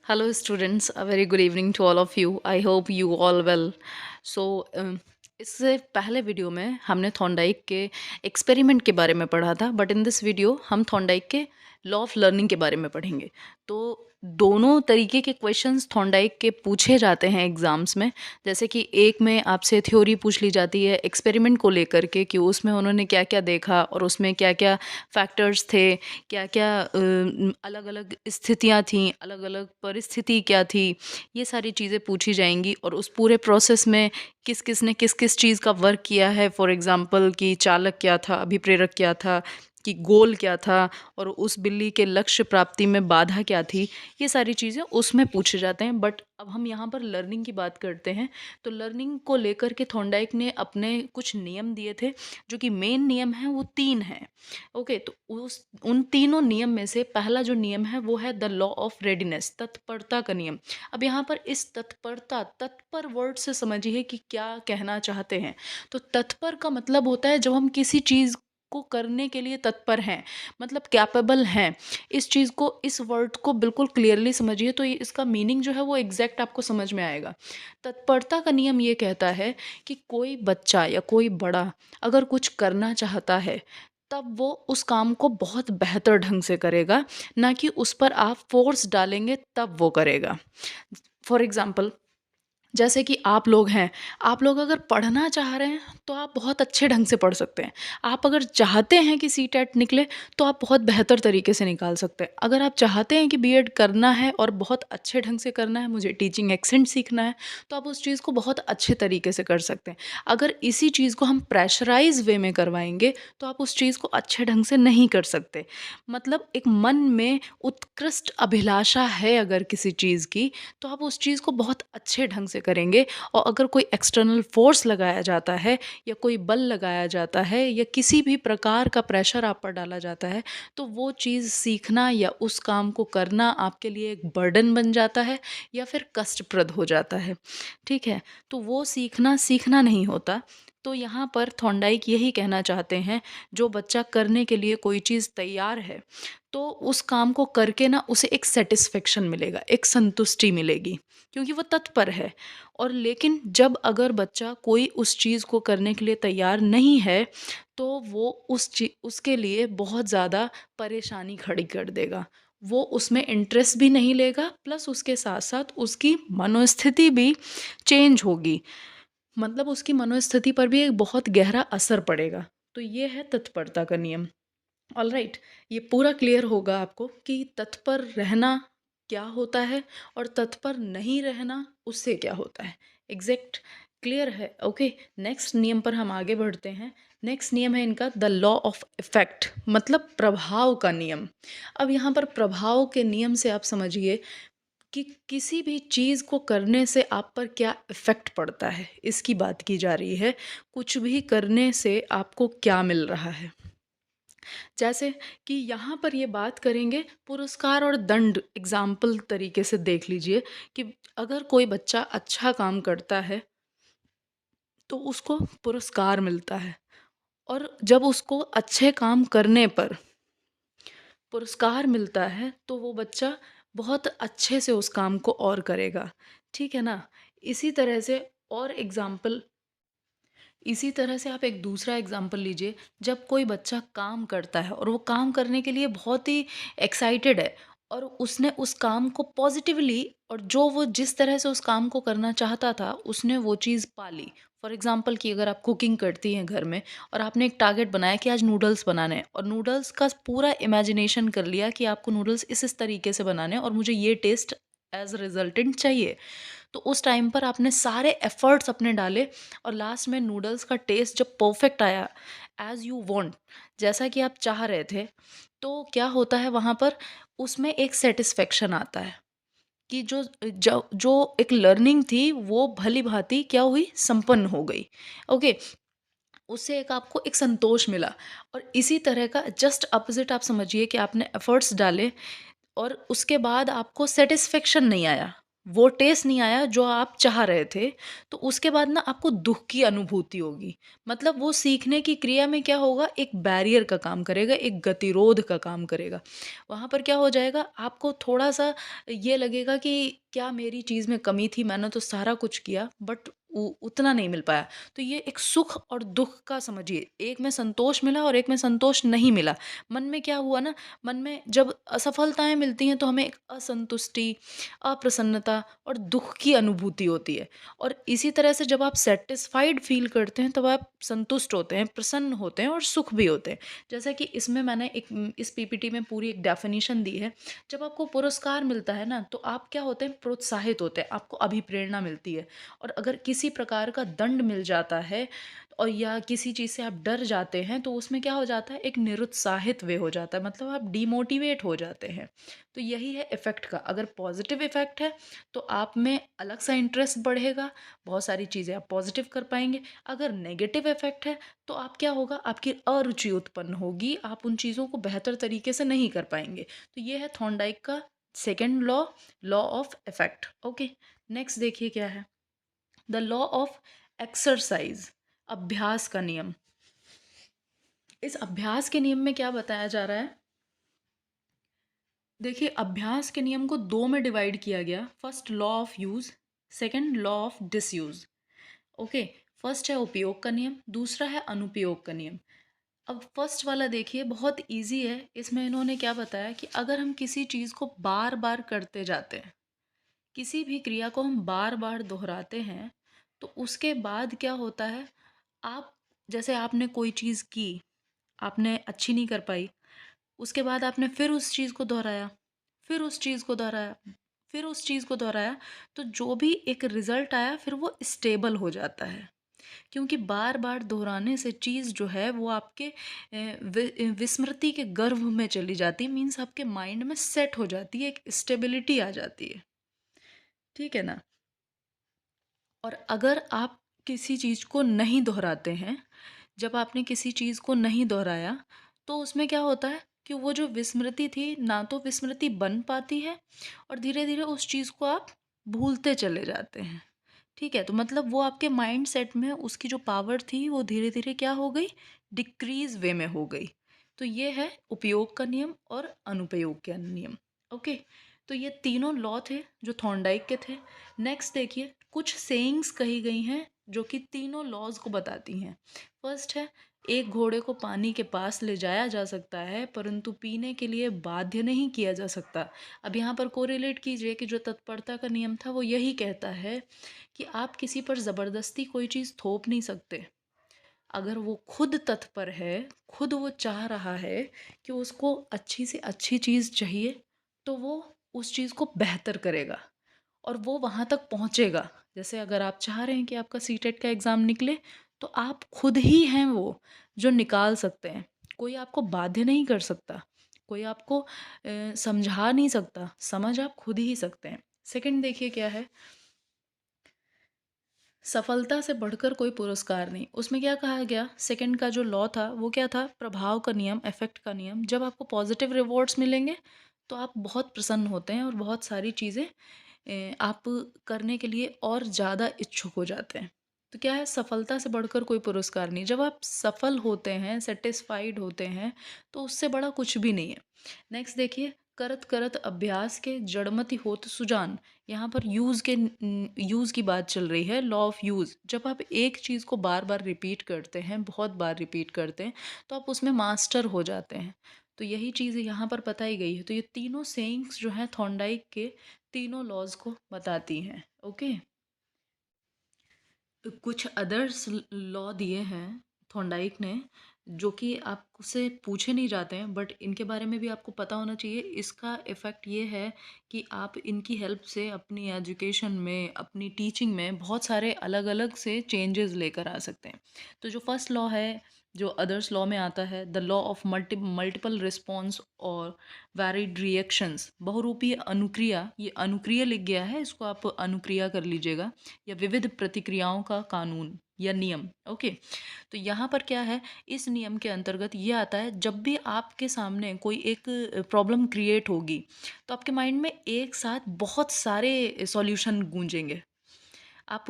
Hello, students. A very good evening to all of you. I hope you all well. So, इससे पहले video में हमने Thorndike के experiment के बारे में पढ़ा था, बट इन दिस वीडियो हम थॉर्नडाइक के लॉ ऑफ लर्निंग के बारे में पढ़ेंगे। तो दोनों तरीके के क्वेश्चंस थॉर्नडाइक के पूछे जाते हैं एग्ज़ाम्स में। जैसे कि एक में आपसे थ्योरी पूछ ली जाती है एक्सपेरिमेंट को लेकर के कि उसमें उन्होंने क्या-क्या देखा और उसमें क्या-क्या फैक्टर्स थे, क्या-क्या अलग-अलग स्थितियाँ थीं, अलग-अलग परिस्थिति क्या थी, ये सारी चीज़ें पूछी जाएँगी। और उस पूरे प्रोसेस में किस-किस ने किस-किस चीज़ का वर्क किया है, फॉर एग्ज़ाम्पल कि चालक क्या था, अभिप्रेरक क्या था, कि गोल क्या था और उस बिल्ली के लक्ष्य प्राप्ति में बाधा क्या थी, ये सारी चीज़ें उसमें पूछे जाते हैं। बट अब हम यहाँ पर लर्निंग की बात करते हैं। तो लर्निंग को लेकर के थॉर्नडाइक ने अपने कुछ नियम दिए थे, जो कि मेन नियम हैं वो 3 हैं। ओके, तो उस उन तीनों नियम में से पहला जो नियम है वो है द लॉ ऑफ रेडीनेस, तत्परता का नियम। अब यहाँ पर इस तत्परता, तत्पर वर्ड से समझिए कि क्या कहना चाहते हैं। तो तत्पर का मतलब होता है जब हम किसी चीज़ को करने के लिए तत्पर हैं, मतलब कैपेबल हैं। इस चीज़ को, इस वर्ड को बिल्कुल क्लियरली समझिए तो ये इसका मीनिंग जो है वो एग्जैक्ट आपको समझ में आएगा। तत्परता का नियम ये कहता है कि कोई बच्चा या कोई बड़ा अगर कुछ करना चाहता है, तब वो उस काम को बहुत बेहतर ढंग से करेगा, ना कि उस पर आप फ़ोर्स डालेंगे तब वो करेगा। फॉर एग्ज़ाम्पल, जैसे कि आप लोग हैं, आप लोग अगर पढ़ना चाह रहे हैं, तो आप बहुत अच्छे ढंग से पढ़ सकते हैं। आप अगर चाहते हैं कि सीटेट निकले, तो आप बहुत बेहतर तरीके से निकाल सकते हैं। अगर आप चाहते हैं कि बीएड करना है और बहुत अच्छे ढंग से करना है, मुझे टीचिंग एक्सेंट सीखना है, तो आप उस चीज़ को बहुत अच्छे तरीके से कर सकते हैं। अगर इसी चीज़ को हम प्रेशराइज़ वे में करवाएँगे, तो आप उस चीज़ को अच्छे ढंग से नहीं कर सकते। मतलब एक मन में उत्कृष्ट अभिलाषा है अगर किसी चीज़ की, तो आप उस चीज़ को बहुत अच्छे ढंग से करेंगे। और अगर कोई एक्सटर्नल फोर्स लगाया जाता है या कोई बल लगाया जाता है या किसी भी प्रकार का प्रेशर आप पर डाला जाता है, तो वो चीज़ सीखना या उस काम को करना आपके लिए एक बर्डन बन जाता है या फिर कष्टप्रद हो जाता है। ठीक है? तो वो सीखना सीखना नहीं होता। तो यहाँ पर थॉर्नडाइक यही कहना चाहते हैं, जो बच्चा करने के लिए कोई चीज़ तैयार है, तो उस काम को करके ना उसे एक सैटिस्फैक्शन मिलेगा, एक संतुष्टि मिलेगी, क्योंकि वो तत्पर है। और लेकिन जब अगर बच्चा कोई उस चीज़ को करने के लिए तैयार नहीं है, तो वो उसके लिए बहुत ज़्यादा परेशानी खड़ी कर देगा। वो उसमें इंटरेस्ट भी नहीं लेगा, प्लस उसके साथ-साथ उसकी मनोस्थिति भी चेंज होगी। मतलब उसकी मनोस्थिति पर भी एक बहुत गहरा असर पड़ेगा। तो ये है तत्परता का नियम। ऑलराइट, ये पूरा क्लियर होगा आपको कि तत्पर रहना क्या होता है और तत्पर नहीं रहना उससे क्या होता है। एग्जैक्ट क्लियर है। ओके, नेक्स्ट नियम पर हम आगे बढ़ते हैं। नेक्स्ट नियम है इनका द लॉ ऑफ इफेक्ट, मतलब प्रभाव का नियम। अब यहाँ पर प्रभाव के नियम से आप समझिए कि किसी भी चीज़ को करने से आप पर क्या इफ़ेक्ट पड़ता है, इसकी बात की जा रही है। कुछ भी करने से आपको क्या मिल रहा है। जैसे कि यहाँ पर ये बात करेंगे पुरस्कार और दंड, एग्ज़ाम्पल तरीके से देख लीजिए कि अगर कोई बच्चा अच्छा काम करता है, तो उसको पुरस्कार मिलता है। और जब उसको अच्छे काम करने पर पुरस्कार मिलता है, तो वो बच्चा बहुत अच्छे से उस काम को और करेगा। ठीक है ना? इसी तरह से और एग्ज़ाम्पल इसी तरह से आप एक दूसरा एग्जाम्पल लीजिए। जब कोई बच्चा काम करता है और वो काम करने के लिए बहुत ही एक्साइटेड है और उसने उस काम को पॉजिटिवली, और जो वो जिस तरह से उस काम को करना चाहता था उसने वो चीज़ पा ली। फॉर एग्जाम्पल कि अगर आप कुकिंग करती हैं घर में और आपने एक टारगेट बनाया कि आज नूडल्स बनाने हैं, और नूडल्स का पूरा इमेजिनेशन कर लिया कि आपको नूडल्स इस तरीके से बनाने हैं और मुझे ये टेस्ट एज रिजल्टेंट चाहिए। तो उस टाइम पर आपने सारे एफर्ट्स अपने डाले और लास्ट में नूडल्स का टेस्ट जब परफेक्ट आया, एज़ यू वांट, जैसा कि आप चाह रहे थे, तो क्या होता है वहाँ पर, उसमें एक सैटिस्फैक्शन आता है कि जो एक लर्निंग थी वो भली-भाँति क्या हुई, संपन्न हो गई। ओके, उससे एक आपको एक संतोष मिला। और इसी तरह का जस्ट अपोज़िट आप समझिए कि आपने एफर्ट्स डाले और उसके बाद आपको सैटिस्फैक्शन नहीं आया। वो टेस्ट नहीं आया जो आप चाह रहे थे, तो उसके बाद ना आपको दुःख की अनुभूति होगी। मतलब वो सीखने की क्रिया में क्या होगा, एक बैरियर का काम करेगा, एक गतिरोध का काम करेगा। वहाँ पर क्या हो जाएगा, आपको थोड़ा-सा ये लगेगा कि क्या मेरी चीज़ में कमी थी, मैंने तो सारा कुछ किया बट उ उतना नहीं मिल पाया। तो ये एक सुख और दुःख का समझिए, एक में संतोष मिला और एक में संतोष नहीं मिला। मन में क्या हुआ ना, मन में जब असफलताएँ मिलती हैं तो हमें एक असंतुष्टि, अप्रसन्नता और दुःख की अनुभूति होती है। और इसी तरह से जब आप सैटिस्फाइड फ़ील करते हैं, तब आप संतुष्ट होते हैं, प्रसन्न होते हैं और सुख भी होते हैं। जैसा कि इसमें मैंने इस पीपीटी में पूरी एक डेफ़िनिशन दी है। जब आपको पुरस्कार मिलता है ना, तो आप क्या होते हैं, प्रोत्साहित होते हैं, आपको अभिप्रेरणा मिलती है। और अगर किसी प्रकार का दंड मिल जाता है और या किसी चीज़ से आप डर जाते हैं, तो उसमें क्या हो जाता है, एक निरुत्साहित वे हो जाता है, मतलब आप डिमोटिवेट हो जाते हैं। तो यही है इफ़ेक्ट का। अगर पॉज़िटिव इफ़ेक्ट है, तो आप में अलग सा इंटरेस्ट बढ़ेगा, बहुत सारी चीज़ें आप पॉज़िटिव कर पाएँगे। अगर नेगेटिव इफ़ेक्ट है, तो आप क्या होगा, आपकी अरुचि उत्पन्न होगी, आप उन चीज़ों को बेहतर तरीके से नहीं कर पाएँगे। तो ये है थॉर्नडाइक का second law, law of effect. Okay, next देखिए क्या है, द लॉ ऑफ एक्सरसाइज़, अभ्यास का नियम। इस अभ्यास के नियम में क्या बताया जा रहा है, देखिए अभ्यास के नियम को दो में डिवाइड किया गया। First law of use, second law of disuse. Okay, first है उपयोग का नियम, दूसरा है अनुपयोग का नियम। अब फर्स्ट वाला देखिए, बहुत इजी है। इसमें इन्होंने क्या बताया कि अगर हम किसी चीज़ को बार बार करते जाते हैं, किसी भी क्रिया को हम बार बार दोहराते हैं, तो उसके बाद क्या होता है, आप जैसे आपने कोई चीज़ की, आपने अच्छी नहीं कर पाई, उसके बाद आपने फिर उस चीज़ को दोहराया, फिर उस चीज़ को दोहराया, फिर उस चीज़ को दोहराया, तो जो भी एक रिज़ल्ट आया फिर वो स्टेबल हो जाता है। क्योंकि बार-बार दोहराने से चीज़ जो है वो आपके विस्मृति के गर्भ में चली जाती है, मीन्स आपके माइंड में सेट हो जाती है, एक स्टेबिलिटी आ जाती है। ठीक है ना? और अगर आप किसी चीज़ को नहीं दोहराते हैं, जब आपने किसी चीज़ को नहीं दोहराया, तो उसमें क्या होता है कि वो जो विस्मृति थी, ना तो विस्मृति बन पाती है और धीरे-धीरे उस चीज़ को आप भूलते चले जाते हैं। ठीक है? तो मतलब वो आपके माइंडसेट में उसकी जो पावर थी, वो धीरे-धीरे क्या हो गई? डिक्रीज़ वे में हो गई। तो ये है उपयोग का नियम और अनुपयोग का नियम। ओके? तो ये तीनों लॉ थे जो थॉर्नडाइक के थे। नेक्स्ट देखिए, कुछ सेइंग्स कही गई हैं जो कि तीनों लॉज़ को बताती हैं। फर्स्ट है, एक घोड़े को पानी के पास ले जाया जा सकता है, परंतु पीने के लिए बाध्य नहीं किया जा सकता। अब यहाँ पर कोरिलेट कीजिए कि जो तत्परता का नियम था वो यही कहता है कि आप किसी पर ज़बरदस्ती कोई चीज़ थोप नहीं सकते। अगर वो खुद तत्पर है, खुद वो चाह रहा है कि उसको अच्छी से अच्छी चीज़ चाहिए, तो वो उस चीज़ को बेहतर करेगा और वो वहाँ तक पहुँचेगा। जैसे अगर आप चाह रहे हैं कि आपका सीटेट का एग्ज़ाम निकले, तो आप खुद ही हैं वो जो निकाल सकते हैं। कोई आपको बाध्य नहीं कर सकता, कोई आपको समझा नहीं सकता, समझ आप खुद ही सकते हैं। सेकंड देखिए क्या है, सफलता से बढ़कर कोई पुरस्कार नहीं। उसमें क्या कहा गया, सेकंड का जो लॉ था वो क्या था, प्रभाव का नियम, इफ़ेक्ट का नियम। जब आपको पॉज़िटिव रिवॉर्ड्स मिलेंगे, तो आप बहुत प्रसन्न होते हैं और बहुत सारी चीज़ें आप करने के लिए और ज़्यादा इच्छुक हो जाते हैं। तो क्या है, सफलता से बढ़कर कोई पुरस्कार नहीं। जब आप सफल होते हैं, सैटिस्फाइड होते हैं, तो उससे बड़ा कुछ भी नहीं है। नेक्स्ट देखिए, करत करत अभ्यास के जड़मति होत सुजान। यहाँ पर यूज़ की बात चल रही है, लॉ ऑफ यूज़। जब आप एक चीज़ को बार बार रिपीट करते हैं, बहुत बार रिपीट करते हैं, तो आप उसमें मास्टर हो जाते हैं। तो यही चीज़ यहाँ पर बताई गई है। तो ये तीनों सेइंग्स जो हैं थॉर्नडाइक के, तीनों लॉज को बताती हैं। ओके, तो कुछ अदर्स लॉ दिए हैं थॉर्नडाइक ने, जो कि आपसे पूछे नहीं जाते हैं, बट इनके बारे में भी आपको पता होना चाहिए। इसका इफ़ेक्ट ये है कि आप इनकी हेल्प से अपनी एजुकेशन में, अपनी टीचिंग में बहुत सारे अलग अलग से चेंजेस लेकर आ सकते हैं। तो जो फर्स्ट लॉ है, जो अदर्स लॉ में आता है, the law of multiple response और वैरिड रिएक्शंस, बहुरूपी अनुक्रिया, ये अनुक्रिया लिख गया है, इसको आप अनुक्रिया कर लीजिएगा, या विविध प्रतिक्रियाओं का कानून या नियम। ओके, तो यहाँ पर क्या है, इस नियम के अंतर्गत ये आता है, जब भी आपके सामने कोई एक प्रॉब्लम क्रिएट होगी, तो आपके माइंड में एक साथ बहुत सारे सॉल्यूशन गूंजेंगे। आप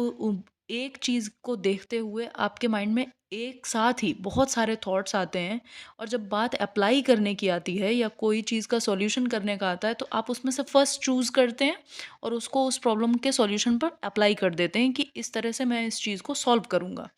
एक चीज़ को देखते हुए आपके माइंड में एक साथ ही बहुत सारे थॉट्स आते हैं, और जब बात अप्लाई करने की आती है या कोई चीज़ का सॉल्यूशन करने का आता है, तो आप उसमें से फर्स्ट चूज़ करते हैं और उसको उस प्रॉब्लम के सॉल्यूशन पर अप्लाई कर देते हैं कि इस तरह से मैं इस चीज़ को सॉल्व करूँगा।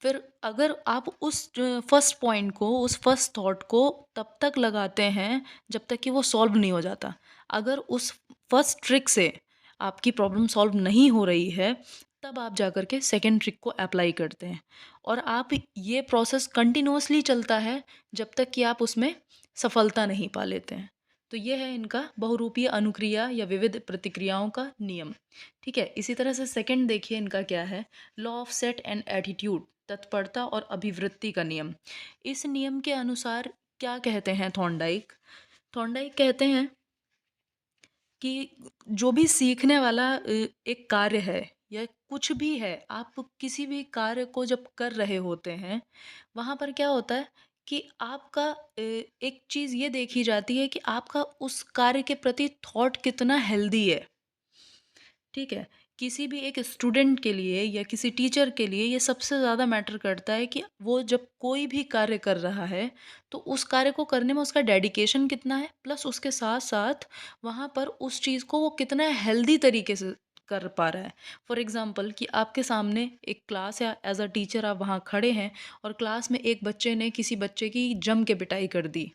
फिर अगर आप उस फर्स्ट पॉइंट को, उस फर्स्ट थॉट को तब तक लगाते हैं जब तक कि वो सॉल्व नहीं हो जाता। अगर उस फर्स्ट ट्रिक से आपकी प्रॉब्लम सॉल्व नहीं हो रही है, तब आप जाकर के सेकंड ट्रिक को अप्लाई करते हैं, और आप ये प्रोसेस कंटिन्यूअसली चलता है जब तक कि आप उसमें सफलता नहीं पा लेते हैं। तो ये है इनका बहुरूपीय अनुक्रिया या विविध प्रतिक्रियाओं का नियम। ठीक है, इसी तरह से सेकंड देखिए इनका क्या है, law of set and attitude, तत्परता और अभिवृत्ति का नियम। इस नियम के अनुसार क्या कहते हैं थॉर्नडाइक? थॉर्नडाइक कहते हैं कि जो भी सीखने वाला एक कार्य है या कुछ भी है, आप किसी भी कार्य को जब कर रहे होते हैं, वहाँ पर क्या होता है कि आपका एक चीज़ ये देखी जाती है कि आपका उस कार्य के प्रति थॉट कितना हेल्दी है। ठीक है? किसी भी एक स्टूडेंट के लिए या किसी टीचर के लिए ये सबसे ज़्यादा मैटर करता है कि वो जब कोई भी कार्य कर रहा है, तो उस कार्य को करने में उसका डेडिकेशन कितना है, प्लस उसके साथ-साथ वहाँ पर उस चीज़ को वो कितना हेल्दी तरीके से कर पा रहा है। फॉर एग्ज़ाम्पल कि आपके सामने एक क्लास है, एज़ अ टीचर आप वहाँ खड़े हैं और क्लास में एक बच्चे ने किसी बच्चे की जम के पिटाई कर दी,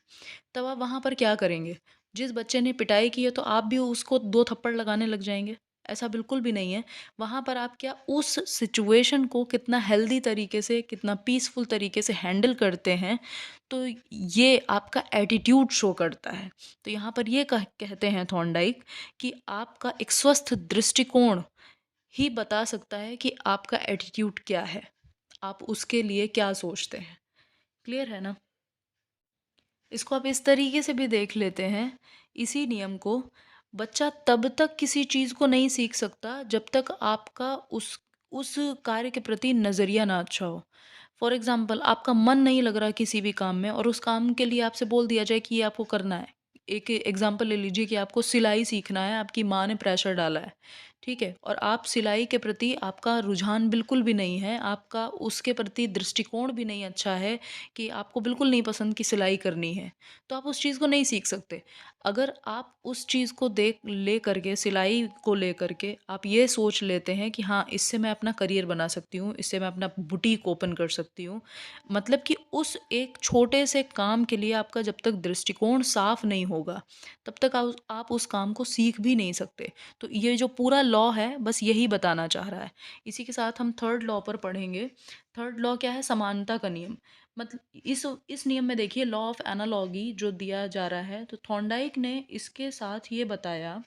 तब आप वहाँ पर क्या करेंगे? जिस बच्चे ने पिटाई की है, तो आप भी उसको 2 थप्पड़ लगाने लग जाएँगे? ऐसा बिल्कुल भी नहीं है। वहाँ पर आप क्या उस सिचुएशन को कितना हेल्दी तरीके से, कितना पीसफुल तरीके से हैंडल करते हैं, तो ये आपका एटीट्यूड शो करता है। तो यहाँ पर ये कहते हैं थॉर्नडाइक कि आपका एक स्वस्थ दृष्टिकोण ही बता सकता है कि आपका एटीट्यूड क्या है, आप उसके लिए क्या सोचते हैं। क्लियर है ना? इसको आप इस तरीके से भी देख लेते हैं, इसी नियम को, बच्चा तब तक किसी चीज़ को नहीं सीख सकता जब तक आपका उस कार्य के प्रति नज़रिया ना अच्छा हो। फॉर एग्ज़ाम्पल आपका मन नहीं लग रहा किसी भी काम में, और उस काम के लिए आपसे बोल दिया जाए कि ये आपको करना है। एक एग्ज़ाम्पल ले लीजिए कि आपको सिलाई सीखना है, आपकी माँ ने प्रेशर डाला है, ठीक है? और आप सिलाई के प्रति आपका रुझान बिल्कुल भी नहीं है, आपका उसके प्रति दृष्टिकोण भी नहीं अच्छा है, कि आपको बिल्कुल नहीं पसंद कि सिलाई करनी है, तो आप उस चीज़ को नहीं सीख सकते। अगर आप उस चीज़ को देख ले करके, सिलाई को लेकर के आप ये सोच लेते हैं कि हाँ, इससे मैं अपना करियर बना सकती हूँ, इससे मैं अपना बुटीक ओपन कर सकती हूँ। मतलब कि उस एक छोटे से काम के लिए आपका जब तक दृष्टिकोण साफ नहीं होगा, तब तक आप उस काम को सीख भी नहीं सकते। तो ये जो पूरा लॉ है, बस यही बताना चाह रहा है। इसी के साथ हम थर्ड लॉ पर पढ़ेंगे। थर्ड लॉ क्या है? समानता का नियम। मतलब इस नियम में देखिए, लॉ ऑफ एनालॉजी जो दिया जा रहा है, तो थॉर्नडाइक ने इसके साथ ये बताया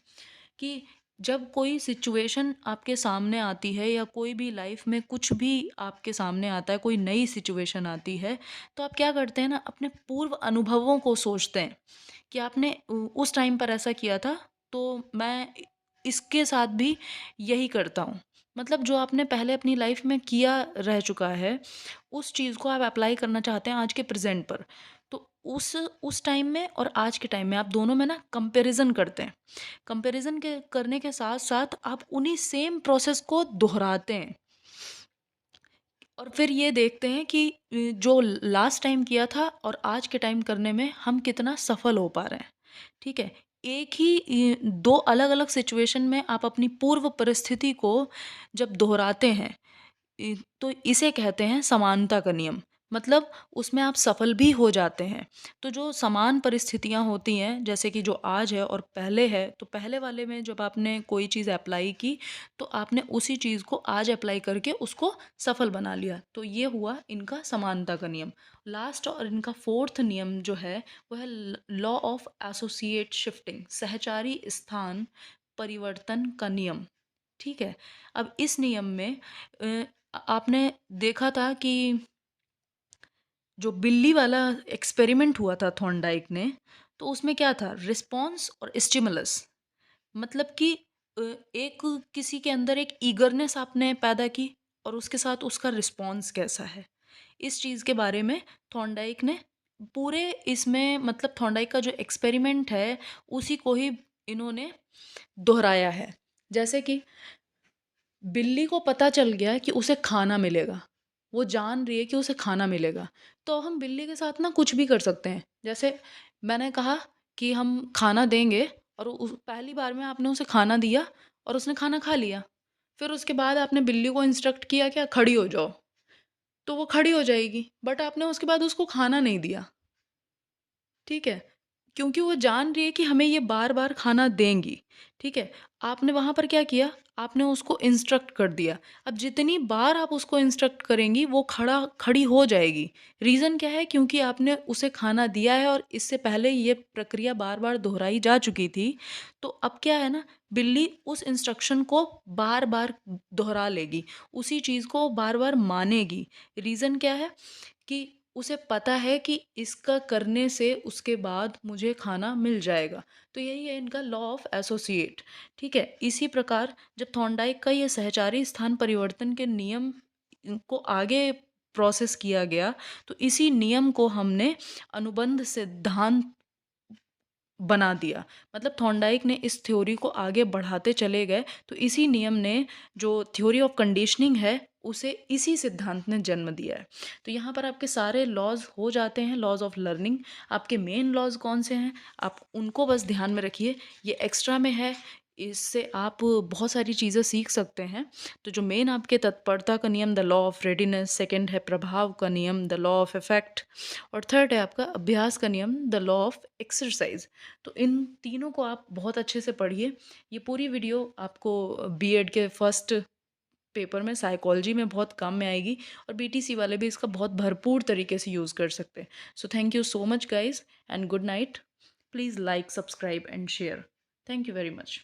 कि जब कोई सिचुएशन आपके सामने आती है, या कोई भी लाइफ में कुछ भी आपके सामने आता है, कोई नई सिचुएशन आती है, तो आप क्या करते हैं ना, अपने पूर्व अनुभवों को सोचते हैं कि आपने उस टाइम पर ऐसा किया था, तो मैं इसके साथ भी यही करता हूँ। मतलब जो आपने पहले अपनी लाइफ में किया रह चुका है, उस चीज़ को आप अप्लाई करना चाहते हैं आज के प्रेज़ेंट पर। तो उस टाइम में और आज के टाइम में आप दोनों में ना कंपैरिज़न करते हैं। कंपैरिज़न के करने के साथ-साथ आप उन्हीं सेम प्रोसेस को दोहराते हैं, और फिर ये देखते हैं कि जो लास्ट टाइम किया था और आज के टाइम करने में हम कितना सफल हो पा रहे हैं। ठीक है? एक ही 2 अलग-अलग सिचुएशन में आप अपनी पूर्व परिस्थिति को जब दोहराते हैं, तो इसे कहते हैं समानता का नियम। मतलब उसमें आप सफल भी हो जाते हैं। तो जो समान परिस्थितियाँ होती हैं, जैसे कि जो आज है और पहले है, तो पहले वाले में जब आपने कोई चीज़ अप्लाई की, तो आपने उसी चीज़ को आज अप्लाई करके उसको सफल बना लिया। तो ये हुआ इनका समानता का नियम। लास्ट और इनका फोर्थ नियम जो है, वो है लॉ ऑफ एसोसिएट शिफ्टिंग, सहचारी स्थान परिवर्तन का नियम। ठीक है? अब इस नियम में आपने देखा था कि जो बिल्ली वाला एक्सपेरिमेंट हुआ था थॉर्नडाइक ने, तो उसमें क्या था, रिस्पॉन्स और स्टिमुलस, मतलब कि अ, एक किसी के अंदर एक ईगरनेस आपने पैदा की और उसके साथ उसका रिस्पॉन्स कैसा है, इस चीज़ के बारे में थॉर्नडाइक ने पूरे इसमें, मतलब थॉर्नडाइक का जो एक्सपेरिमेंट है उसी को ही इन्होंने दोहराया है। जैसे कि बिल्ली को पता चल गया कि उसे खाना मिलेगा, वो जान रही है कि उसे खाना मिलेगा, तो हम बिल्ली के साथ ना कुछ भी कर सकते हैं। जैसे मैंने कहा कि हम खाना देंगे और पहली बार में आपने उसे खाना दिया और उसने खाना खा लिया, फिर उसके बाद आपने बिल्ली को इंस्ट्रक्ट किया क्या, खड़ी हो जाओ, तो वो खड़ी हो जाएगी, बट आपने उसके बाद उसको खाना नहीं दिया, ठीक है? क्योंकि वो जान रही है कि हमें ये बार-बार खाना देंगी, ठीक है? आपने वहाँ पर क्या किया, आपने उसको इंस्ट्रक्ट कर दिया। अब जितनी बार आप उसको इंस्ट्रक्ट करेंगी, वो खड़ी हो जाएगी। रीज़न क्या है? क्योंकि आपने उसे खाना दिया है और इससे पहले ये प्रक्रिया बार-बार दोहराई जा चुकी थी। तो अब क्या है ना, बिल्ली उस इंस्ट्रक्शन को बार-बार दोहरा लेगी, उसी चीज़ को बार-बार मानेगी। रीज़न क्या है? कि उसे पता है कि इसका करने से उसके बाद मुझे खाना मिल जाएगा। तो यही है इनका लॉ ऑफ एसोसिएट, ठीक है? इसी प्रकार जब थॉर्नडाइक का ये सहचारी स्थान परिवर्तन के नियम को आगे प्रोसेस किया गया, तो इसी नियम को हमने अनुबंध सिद्धांत बना दिया। मतलब थॉर्नडाइक ने इस थ्योरी को आगे बढ़ाते चले गए, तो इसी नियम ने जो थ्योरी ऑफ कंडीशनिंग है, उसे इसी सिद्धांत ने जन्म दिया है। तो यहाँ पर आपके सारे लॉज़ हो जाते हैं, लॉज़ ऑफ लर्निंग। आपके मेन लॉज़ कौन-से हैं, आप उनको बस ध्यान में रखिए। ये एक्स्ट्रा में है, इससे आप बहुत सारी चीज़ें सीख सकते हैं। तो जो मेन आपके तत्परता का नियम the law of readiness, second है प्रभाव का नियम द लॉ ऑफ इफ़ेक्ट, और थर्ड है आपका अभ्यास का नियम द लॉ ऑफ एक्सरसाइज़। तो इन तीनों को आप बहुत अच्छे से पढ़िए। ये पूरी वीडियो आपको बीएड के फर्स्ट पेपर में साइकोलॉजी में बहुत काम में आएगी, और बीटीसी वाले भी इसका बहुत भरपूर तरीके से यूज़ कर सकते हैं। So thank you so much guys and good night. Please like, subscribe and share. Thank you very much.